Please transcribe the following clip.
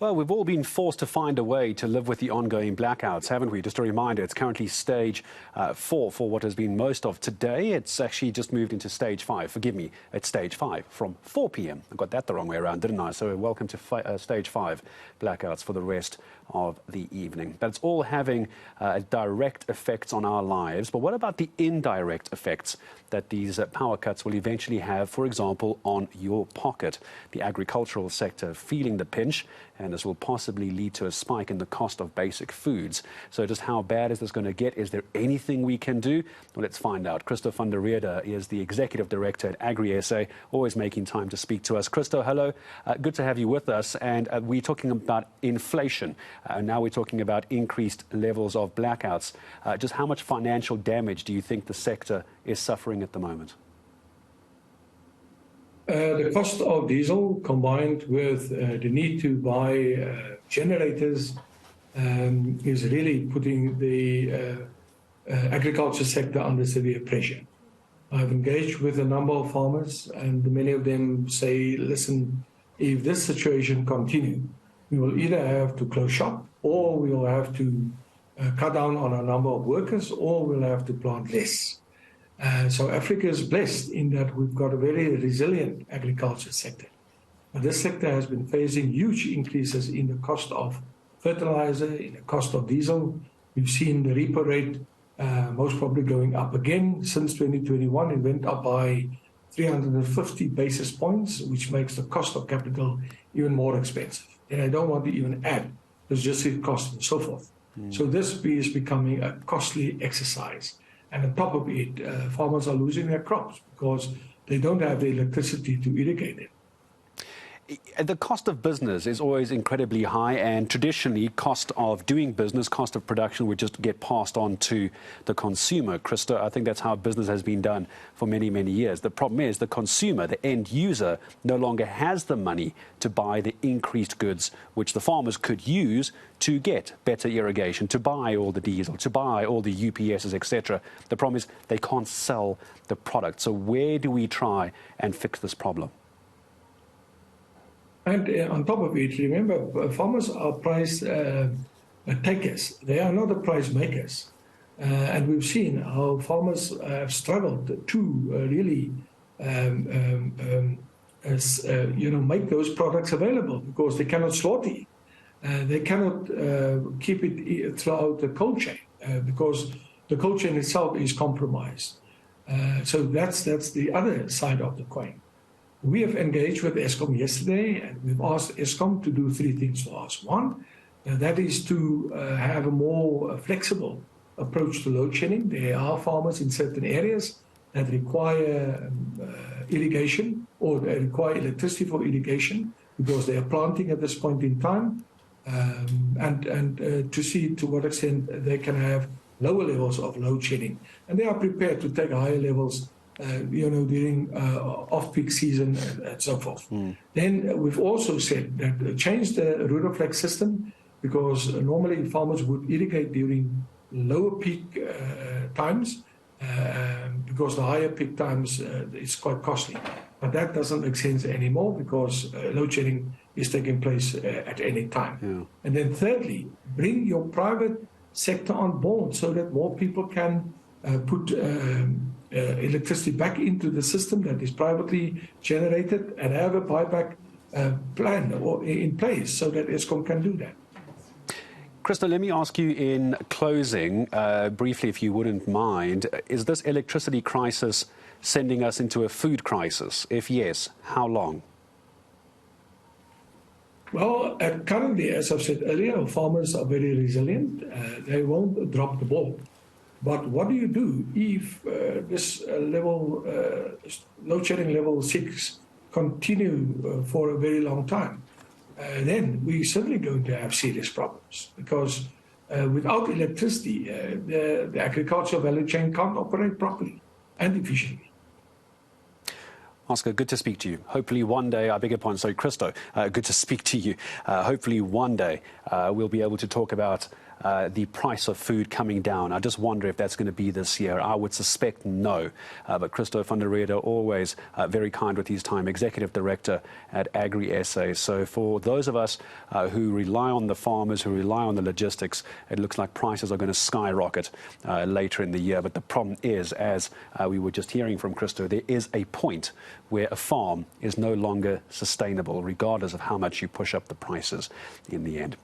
Well, we've all been forced to find a way to live with the ongoing blackouts, haven't we? Just a reminder, it's currently stage 4 for what has been most of today. It's actually just moved into stage 5. Forgive me, it's stage 5 from 4 p.m. I got that the wrong way around, didn't I? So welcome to stage 5 blackouts for the rest of the evening. But it's all having direct effects on our lives. But what about the indirect effects that these power cuts will eventually have, for example, on your pocket? The agricultural sector feeling the pinch, and this will possibly lead to a spike in the cost of basic foods. So just how bad is this going to get? Is there anything we can do? Well, let's find out. Christo van der Rheede is the Executive Director at AgriSA, always making time to speak to us. Christo, hello. Good to have you with us. And we're talking about inflation. Now we're talking about increased levels of blackouts. Just how much financial damage do you think the sector is suffering at the moment? The cost of diesel combined with the need to buy generators is really putting the agriculture sector under severe pressure. I've engaged with a number of farmers, and many of them say, listen, if this situation continues, we will either have to close shop, or we will have to cut down on our number of workers, or we'll have to plant less. So Africa is blessed in that we've got a very resilient agriculture sector. But this sector has been facing huge increases in the cost of fertilizer, in the cost of diesel. We've seen the repo rate most probably going up again. Since 2021, it went up by 350 basis points, which makes the cost of capital even more expensive. And I don't want to even add logistic costs and so forth. So this is becoming a costly exercise. And on top of it, farmers are losing their crops because they don't have the electricity to irrigate it. The cost of business is always incredibly high, and traditionally cost of doing business, cost of production would just get passed on to the consumer. Christo, I think that's how business has been done for many, many years. The problem is the consumer, the end user, no longer has the money to buy the increased goods which the farmers could use to get better irrigation, to buy all the diesel, to buy all the UPSs, etc. The problem is they can't sell the product. So where do we try and fix this problem? And on top of it, remember, farmers are price takers. They are not the price makers. And we've seen how farmers have struggled to really, make those products available because they cannot slaughter it. They cannot keep it throughout the cold chain because the cold chain itself is compromised. So that's the other side of the coin. We have engaged with Eskom yesterday, and we've asked Eskom to do 3 things for us. One, that is to have a more flexible approach to load shedding. There are farmers in certain areas that require irrigation, or they require electricity for irrigation because they are planting at this point in time, and to see to what extent they can have lower levels of load shedding. And they are prepared to take higher levels during off-peak season and so forth. Then we've also said that change the rural flex system, because normally farmers would irrigate during lower peak times, because the higher peak times is quite costly. But that doesn't make sense anymore because load shedding is taking place at any time. Yeah. And then thirdly, bring your private sector on board so that more people can put electricity back into the system that is privately generated and have a buyback plan or in place so that Eskom can do that. Christo, let me ask you in closing, briefly, if you wouldn't mind, is this electricity crisis sending us into a food crisis? If yes, how long? Well, currently, as I've said earlier, farmers are very resilient. They won't drop the ball. But what do you do if this level, load shedding level 6 continue for a very long time? Then we're certainly going to have serious problems because without electricity, the agricultural value chain can't operate properly and efficiently. Oscar, good to speak to you. Hopefully one day, I beg your pardon, sorry, Christo, good to speak to you. Hopefully one day we'll be able to talk about the price of food coming down. I just wonder if that's going to be this year. I would suspect no. But Christo van der Rheede, always very kind with his time, Executive Director at AgriSA. So for those of us who rely on the farmers, who rely on the logistics, it looks like prices are going to skyrocket later in the year. But the problem is, as we were just hearing from Christo, there is a point where a farm is no longer sustainable, regardless of how much you push up the prices in the end.